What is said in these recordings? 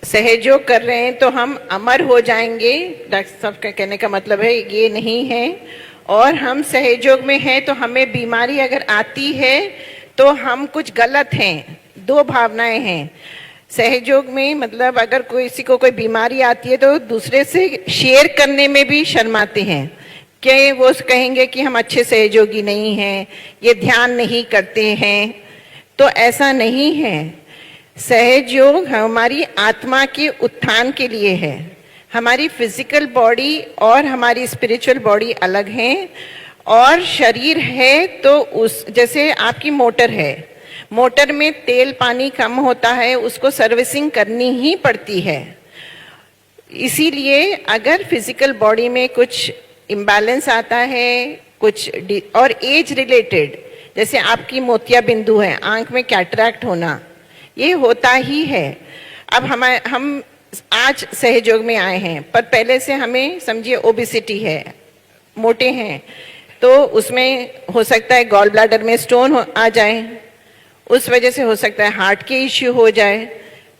सहयोग कर रहे हैं तो हम अमर हो जाएंगे, डॉक्टर साहब का कहने का मतलब है ये नहीं है। और हम सहयोग में हैं तो हमें बीमारी अगर आती है तो हम कुछ गलत हैं। दो भावनाएं हैं सहयोग में, मतलब अगर किसी को कोई बीमारी आती है तो दूसरे से शेयर करने में भी शर्माते हैं कि वो कहेंगे कि हम अच्छे सहयोगी नहीं हैं, ये ध्यान नहीं करते हैं। तो ऐसा नहीं है। सहयोग हमारी आत्मा के उत्थान के लिए है। हमारी फिजिकल बॉडी और हमारी स्पिरिचुअल बॉडी अलग हैं। और शरीर है तो उस जैसे आपकी मोटर है, मोटर में तेल पानी कम होता है, उसको सर्विसिंग करनी ही पड़ती है। इसीलिए अगर फिजिकल बॉडी में कुछ इम्बैलेंस आता है, कुछ और एज रिलेटेड, जैसे आपकी मोतिया बिंदु है, आंख में कैटरैक्ट होना, ये होता ही है। अब हम आज सहयोग में आए हैं, पर पहले से हमें समझिए ओबेसिटी है, मोटे हैं, तो उसमें हो सकता है गॉल ब्लैडर में स्टोन आ जाए, उस वजह से हो सकता है हार्ट के इश्यू हो जाए,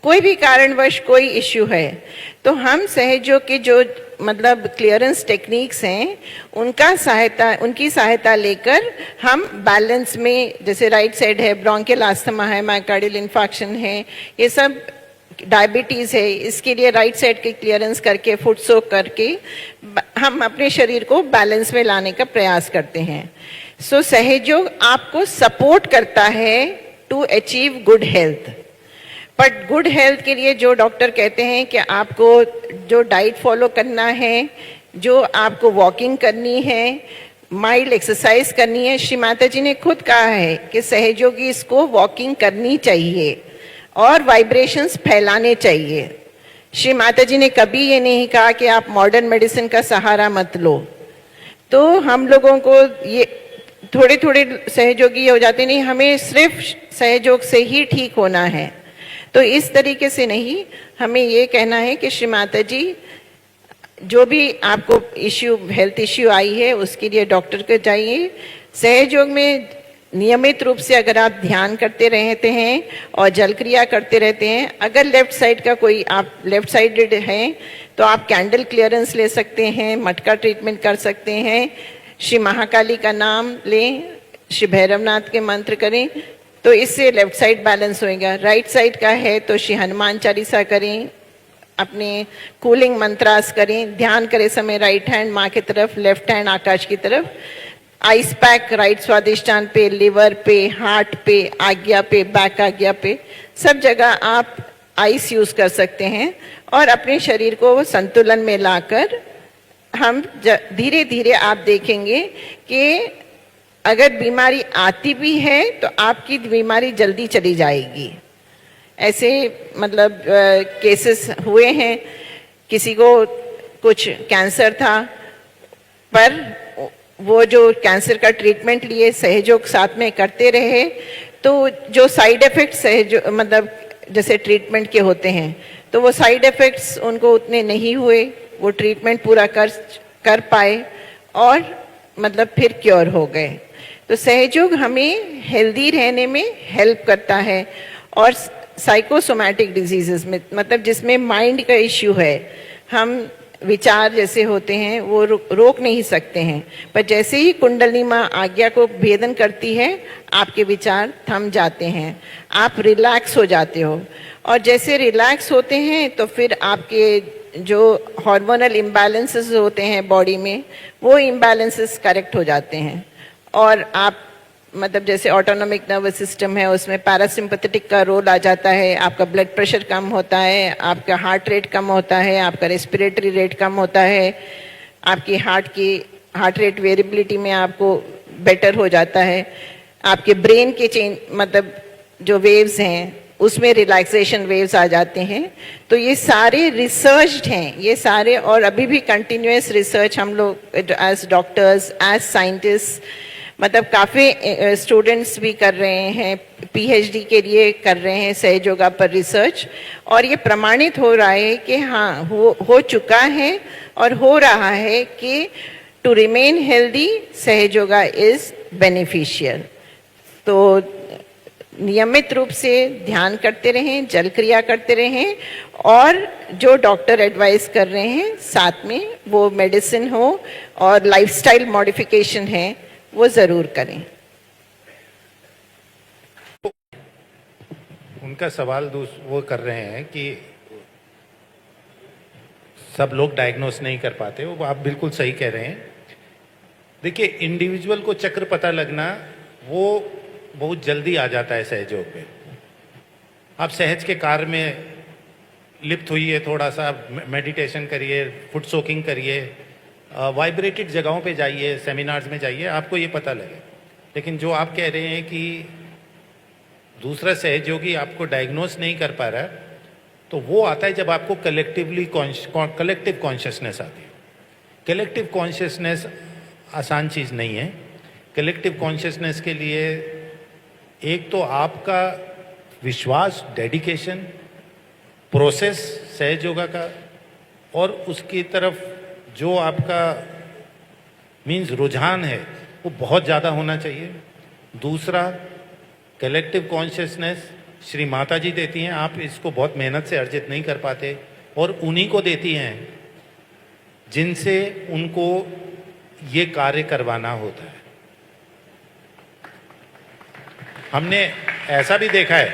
कोई भी कारणवश कोई इश्यू है। तो हम सहयोग के जो मतलब क्लियरेंस टेक्निक्स हैं उनकी सहायता लेकर हम बैलेंस में, जैसे राइट साइड है, ब्रोंकियल अस्थमा है, मायोकार्डियल इन्फार्क्शन है, ये सब डायबिटीज है, इसके लिए राइट साइड की क्लियरेंस करके फुट सोक करके हम अपने शरीर को बैलेंस में लाने का प्रयास करते हैं। सो सहयोग आपको सपोर्ट करता है to achieve good health. But good health के लिए जो डॉक्टर कहते हैं कि आपको जो डाइट फॉलो करना है, जो आपको वॉकिंग करनी है, माइल्ड एक्सरसाइज करनी है। श्री माता जी ने खुद कहा है कि सहयोगी इसको वॉकिंग करनी चाहिए और वाइब्रेशंस फैलाने चाहिए। श्री माता जी ने कभी ये नहीं कहा कि आप मॉडर्न मेडिसिन का सहारा मत लो। तो हम लोगों को ये थोड़े थोड़े सहयोगी हो जाते नहीं, हमें सिर्फ सहयोग से ही ठीक होना है। तो इस तरीके से नहीं, हमें ये कहना है कि श्री माता जी जो भी आपको इश्यू, हेल्थ इश्यू आई है, उसके लिए डॉक्टर के जाइए। सहयोग में नियमित रूप से अगर आप ध्यान करते रहते हैं और जल क्रिया करते रहते हैं, अगर लेफ्ट साइड का कोई आप लेफ्ट साइडेड हैं तो आप कैंडल क्लियरेंस ले सकते हैं, मटका ट्रीटमेंट कर सकते हैं, श्री महाकाली का नाम लें, श्री भैरवनाथ के मंत्र करें, तो इससे लेफ्ट साइड बैलेंस होएगा। राइट साइड का है तो श्री हनुमान चालीसा करें, अपने कूलिंग मंत्रास करें, ध्यान करे समय राइट हैंड माँ की तरफ, लेफ्ट हैंड आकाश की तरफ, आइस पैक राइट स्वादिष्टान पे, लिवर पे, हार्ट पे, आज्ञा पे, बैक आज्ञा पे, सब जगह आप आइस यूज कर सकते हैं। और अपने शरीर को संतुलन में लाकर हम धीरे धीरे आप देखेंगे कि अगर बीमारी आती भी है तो आपकी बीमारी जल्दी चली जाएगी। ऐसे मतलब केसेस हुए हैं, किसी को कुछ कैंसर था, पर वो जो कैंसर का ट्रीटमेंट लिए सहयोग साथ में करते रहे, तो जो साइड इफेक्ट्स सहयोग मतलब जैसे ट्रीटमेंट के होते हैं, तो वो साइड इफेक्ट्स उनको उतने नहीं हुए, वो ट्रीटमेंट पूरा कर पाए और मतलब फिर क्योर हो गए। तो सहयोग हमें हेल्दी रहने में हेल्प करता है। और साइकोसोमैटिक डिजीजेस में, मतलब जिसमें माइंड का इश्यू है, हम विचार जैसे होते हैं वो रोक नहीं सकते हैं, पर जैसे ही कुंडली माँ आज्ञा को भेदन करती है, आपके विचार थम जाते हैं, आप रिलैक्स हो जाते हो। और जैसे रिलैक्स होते हैं तो फिर आपके जो हार्मोनल इम्बैलेंसेस होते हैं बॉडी में, वो इम्बैलेंसेस करेक्ट हो जाते हैं। और आप मतलब जैसे ऑटोनॉमिक नर्वस सिस्टम है, उसमें पैरासिम्पैथेटिक का रोल आ जाता है, आपका ब्लड प्रेशर कम होता है, आपका हार्ट रेट कम होता है, आपका रेस्पिरेटरी रेट कम होता है, आपकी हार्ट रेट वेरिएबिलिटी में आपको बेटर हो जाता है, आपके ब्रेन के चेंज मतलब जो वेव्स हैं उसमें रिलैक्सेशन वेव्स आ जाते हैं। तो ये सारे रिसर्च्ड हैं, ये सारे, और अभी भी कंटिन्यूस रिसर्च हम लोग एज डॉक्टर्स, एज साइंटिस्ट, मतलब काफ़ी स्टूडेंट्स भी कर रहे हैं, पीएचडी के लिए कर रहे हैं सहयोगा पर रिसर्च, और ये प्रमाणित हो रहा है कि हाँ हो चुका है और हो रहा है कि टू रिमेन हेल्दी सहयोगा इज बेनिफिशियल। तो नियमित रूप से ध्यान करते रहें, जल क्रिया करते रहें और जो डॉक्टर एडवाइस कर रहे हैं साथ में वो मेडिसिन हो और लाइफस्टाइल मॉडिफिकेशन है वो ज़रूर करें। उनका सवाल वो कर रहे हैं कि सब लोग डायग्नोस नहीं कर पाते, वो आप बिल्कुल सही कह रहे हैं। देखिए, इंडिविजुअल को चक्र पता लगना वो बहुत जल्दी आ जाता है सहयोग में। आप सहज के कार्य में लिप्त होइए, थोड़ा सा मेडिटेशन करिए, फुट सोकिंग करिए, वाइब्रेटेड जगहों पे जाइए, सेमिनार्स में जाइए, आपको ये पता लगे। लेकिन जो आप कह रहे हैं कि दूसरा सहयोगी आपको डायग्नोस नहीं कर पा रहा है, तो वो आता है जब आपको कलेक्टिव कॉन्शियसनेस आती है। कलेक्टिव कॉन्शियसनेस आसान चीज़ नहीं है। कलेक्टिव कॉन्शियसनेस के लिए एक तो आपका विश्वास, डेडिकेशन, प्रोसेस सहयोगा का, और उसकी तरफ जो आपका मीन्स रुझान है वो बहुत ज़्यादा होना चाहिए। दूसरा, कलेक्टिव कॉन्शियसनेस श्री माता जी देती हैं, आप इसको बहुत मेहनत से अर्जित नहीं कर पाते, और उन्हीं को देती हैं जिनसे उनको ये कार्य करवाना होता है। हमने ऐसा भी देखा है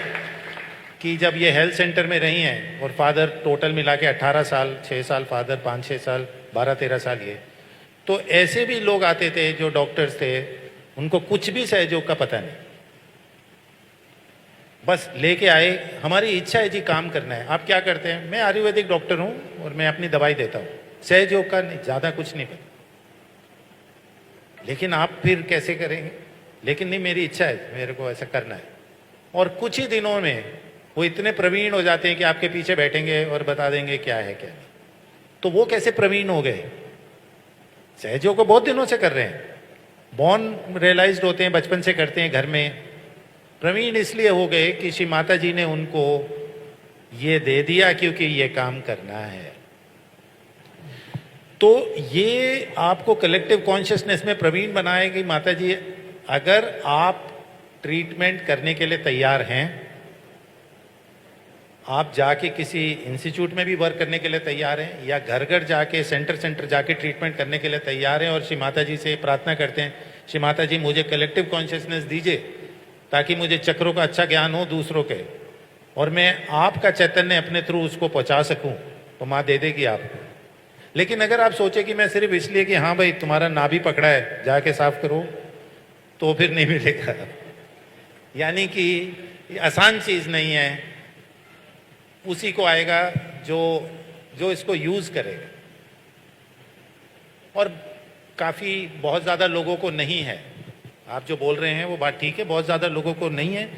कि जब ये हेल्थ सेंटर में रही हैं और फादर टोटल मिला के 18 साल, 6 साल फादर, 5-6 साल, 12-13 साल ये, तो ऐसे भी लोग आते थे जो डॉक्टर्स थे, उनको कुछ भी सहयोग का पता नहीं, बस लेके आए, हमारी इच्छा है जी काम करना है। आप क्या करते हैं? मैं आयुर्वेदिक डॉक्टर हूँ और मैं अपनी दवाई देता हूँ, सहयोग का ज़्यादा कुछ नहीं पता। लेकिन आप फिर कैसे करेंगे? लेकिन नहीं, मेरी इच्छा है, मेरे को ऐसा करना है। और कुछ ही दिनों में वो इतने प्रवीण हो जाते हैं कि आपके पीछे बैठेंगे और बता देंगे क्या है क्या नहीं। तो वो कैसे प्रवीण हो गए? सहयोग को बहुत दिनों से कर रहे हैं, बॉर्न रियलाइज्ड होते हैं, बचपन से करते हैं घर में। प्रवीण इसलिए हो गए कि श्री माता जी ने उनको ये दे दिया क्योंकि ये काम करना है। तो ये आपको कलेक्टिव कॉन्शियसनेस में प्रवीण बनाएगी माता जी। अगर आप ट्रीटमेंट करने के लिए तैयार हैं, आप जाके किसी इंस्टीट्यूट में भी वर्क करने के लिए तैयार हैं, या घर घर जाके सेंटर जाके ट्रीटमेंट करने के लिए तैयार हैं, और श्री माता जी से प्रार्थना करते हैं, श्री माता जी मुझे कलेक्टिव कॉन्शियसनेस दीजिए ताकि मुझे चक्रों का अच्छा ज्ञान हो दूसरों के, और मैं आपका चैतन्य अपने थ्रू उसको पहुंचा सकूं, तो माँ दे देगी आपको। लेकिन अगर आप सोचे कि मैं सिर्फ इसलिए कि हाँ भाई तुम्हारा नाभि पकड़ा है जाके साफ करो, तो फिर नहीं मिलेगा। यानी कि ये आसान चीज नहीं है, उसी को आएगा जो इसको यूज करेगा। और काफी बहुत ज्यादा लोगों को नहीं है, आप जो बोल रहे हैं वो बात ठीक है, बहुत ज्यादा लोगों को नहीं है,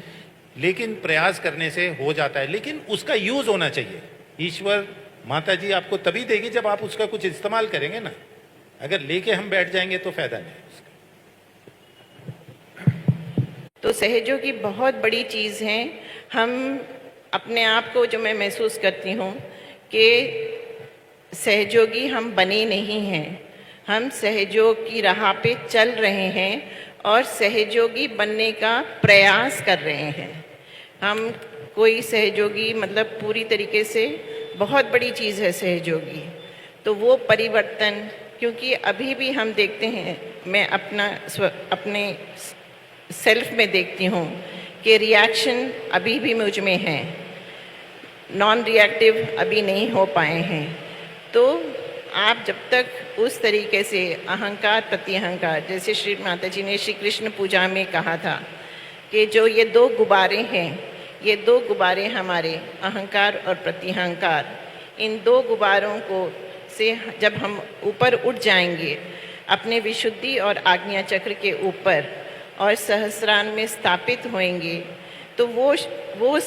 लेकिन प्रयास करने से हो जाता है। लेकिन उसका यूज होना चाहिए। ईश्वर माता जी आपको तभी देगी जब आप उसका कुछ इस्तेमाल करेंगे ना। अगर लेके हम बैठ जाएंगे तो फायदा नहीं उसका। तो सहयोगी बहुत बड़ी चीज़ है। हम अपने आप को, जो मैं महसूस करती हूँ कि सहयोगी हम बने नहीं हैं, हम सहयोग की राह पे चल रहे हैं और सहयोगी बनने का प्रयास कर रहे हैं। हम कोई सहयोगी मतलब पूरी तरीके से, बहुत बड़ी चीज़ है सहयोगी। तो वो परिवर्तन, क्योंकि अभी भी हम देखते हैं, मैं अपने सेल्फ में देखती हूँ कि रिएक्शन अभी भी मुझ में है, नॉन रिएक्टिव अभी नहीं हो पाए हैं। तो आप जब तक उस तरीके से अहंकार प्रति अहंकार, जैसे श्री माता जी ने श्री कृष्ण पूजा में कहा था कि जो ये दो गुब्बारे हैं, ये दो गुब्बारे हमारे अहंकार और प्रतिअहंकार, इन दो गुब्बारों को से जब हम ऊपर उठ जाएंगे अपने विशुद्धि और आज्ञा चक्र के ऊपर और सहस्रान में स्थापित होएंगे, तो वो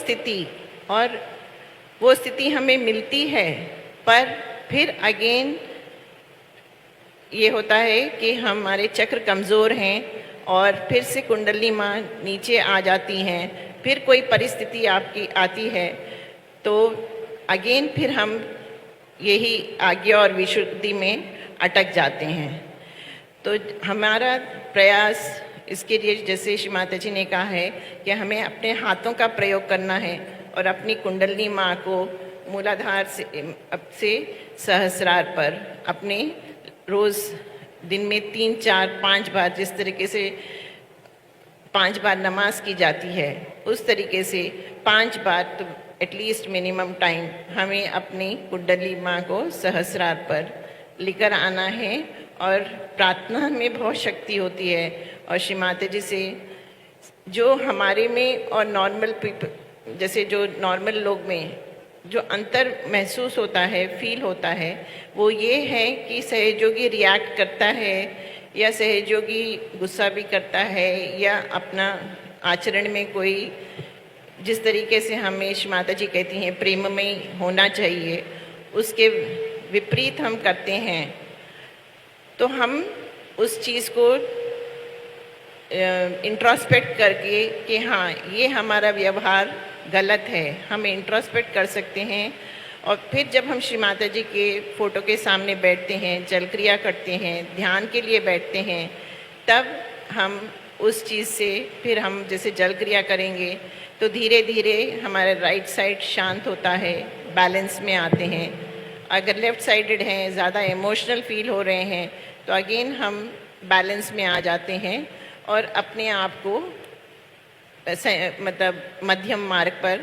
स्थिति हमें मिलती है। पर फिर अगेन ये होता है कि हमारे चक्र कमज़ोर हैं और फिर से कुंडली माँ नीचे आ जाती हैं, फिर कोई परिस्थिति आपकी आती है, तो अगेन फिर हम यही आज्ञा और विशुद्धि में अटक जाते हैं। तो हमारा प्रयास इसके लिए जैसे श्री माता जी ने कहा है कि हमें अपने हाथों का प्रयोग करना है और अपनी कुंडलिनी माँ को मूलाधार से सहस्रार पर अपने रोज़ दिन में 3, 4, 5 बार, जिस तरीके से 5 बार नमाज की जाती है उस तरीके से 5 बार तो एटलीस्ट मिनिमम टाइम हमें अपनी कुंडली माँ को सहस्रार पर लेकर आना है। और प्रार्थना में बहुत शक्ति होती है और श्री माता जी से जो हमारे में और नॉर्मल पीपल, जैसे जो नॉर्मल लोग में जो अंतर महसूस होता है, फील होता है, वो ये है कि सहयोगी रिएक्ट करता है या सहयोगी गुस्सा भी करता है या अपना आचरण में कोई जिस तरीके से हमें श्री माता जी कहती हैं प्रेममय होना चाहिए उसके विपरीत हम करते हैं, तो हम उस चीज़ को इंट्रोस्पेक्ट करके कि हाँ ये हमारा व्यवहार गलत है, हम इंट्रोस्पेक्ट कर सकते हैं। और फिर जब हम श्री माता जी के फ़ोटो के सामने बैठते हैं, जल क्रिया करते हैं, ध्यान के लिए बैठते हैं, तब हम उस चीज़ से फिर हम जैसे जल क्रिया करेंगे तो धीरे धीरे हमारा राइट साइड शांत होता है, बैलेंस में आते हैं। अगर लेफ़्ट साइडेड हैं, ज़्यादा इमोशनल फील हो रहे हैं, तो अगेन हम बैलेंस में आ जाते हैं और अपने आप को मतलब मध्यम मार्ग पर,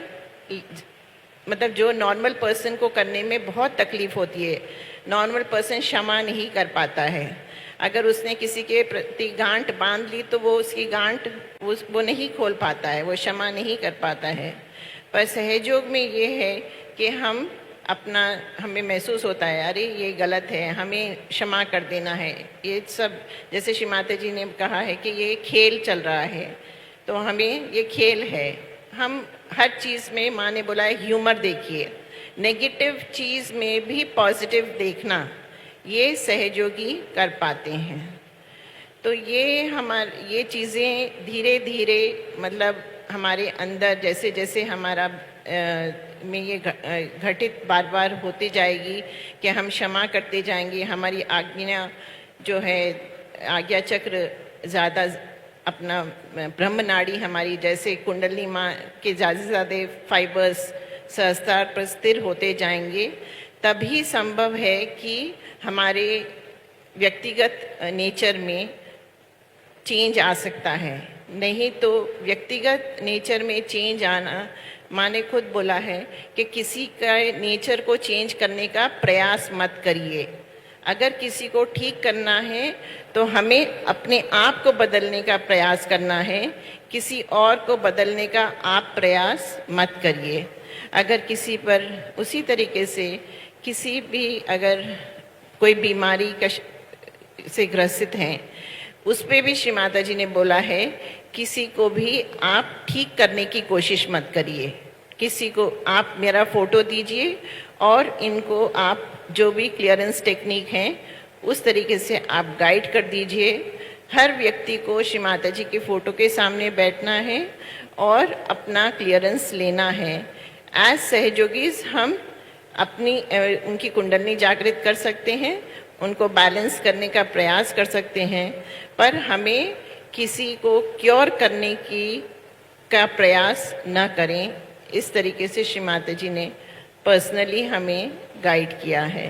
मतलब जो नॉर्मल पर्सन को करने में बहुत तकलीफ़ होती है, नॉर्मल पर्सन क्षमा नहीं कर पाता है। अगर उसने किसी के प्रति गांठ बांध ली तो वो उसकी गांठ वो नहीं खोल पाता है, वो क्षमा नहीं कर पाता है। पर सहयोग में ये है कि हम अपना, हमें महसूस होता है अरे ये गलत है, हमें क्षमा कर देना है। ये सब जैसे श्री माता जी ने कहा है कि ये खेल चल रहा है, तो हमें ये खेल है। हम हर चीज़ में, माँ ने बोला है ह्यूमर देखिए, नेगेटिव चीज़ में भी पॉजिटिव देखना, ये सहयोगी कर पाते हैं। तो ये चीज़ें धीरे धीरे मतलब हमारे अंदर जैसे जैसे हमारा में ये घटित बार बार होती जाएगी कि हम क्षमा करते जाएंगे, हमारी आज्ञा जो है, आज्ञा चक्र ज़्यादा अपना ब्रह्म नाड़ी हमारी जैसे कुंडली माँ के ज़्यादा से ज़्यादा फाइबर्स सहस्त्रार पर स्थिर होते जाएंगे, तभी संभव है कि हमारे व्यक्तिगत नेचर में चेंज आ सकता है। नहीं तो व्यक्तिगत नेचर में चेंज आना, माँ ने खुद बोला है कि किसी का नेचर को चेंज करने का प्रयास मत करिए। अगर किसी को ठीक करना है तो हमें अपने आप को बदलने का प्रयास करना है, किसी और को बदलने का आप प्रयास मत करिए। अगर किसी पर उसी तरीके से किसी भी अगर कोई बीमारी से ग्रसित हैं, उस पे भी श्री माता जी ने बोला है किसी को भी आप ठीक करने की कोशिश मत करिए। किसी को आप मेरा फ़ोटो दीजिए और इनको आप जो भी क्लियरेंस टेक्निक हैं उस तरीके से आप गाइड कर दीजिए। हर व्यक्ति को श्री माता जी के फ़ोटो के सामने बैठना है और अपना क्लियरेंस लेना है। एज सहयोगीज हम अपनी उनकी कुंडली जागृत कर सकते हैं, उनको बैलेंस करने का प्रयास कर सकते हैं, पर हमें किसी को क्योर करने का प्रयास न करें। इस तरीके से श्री माता जी ने पर्सनली हमें गाइड किया है।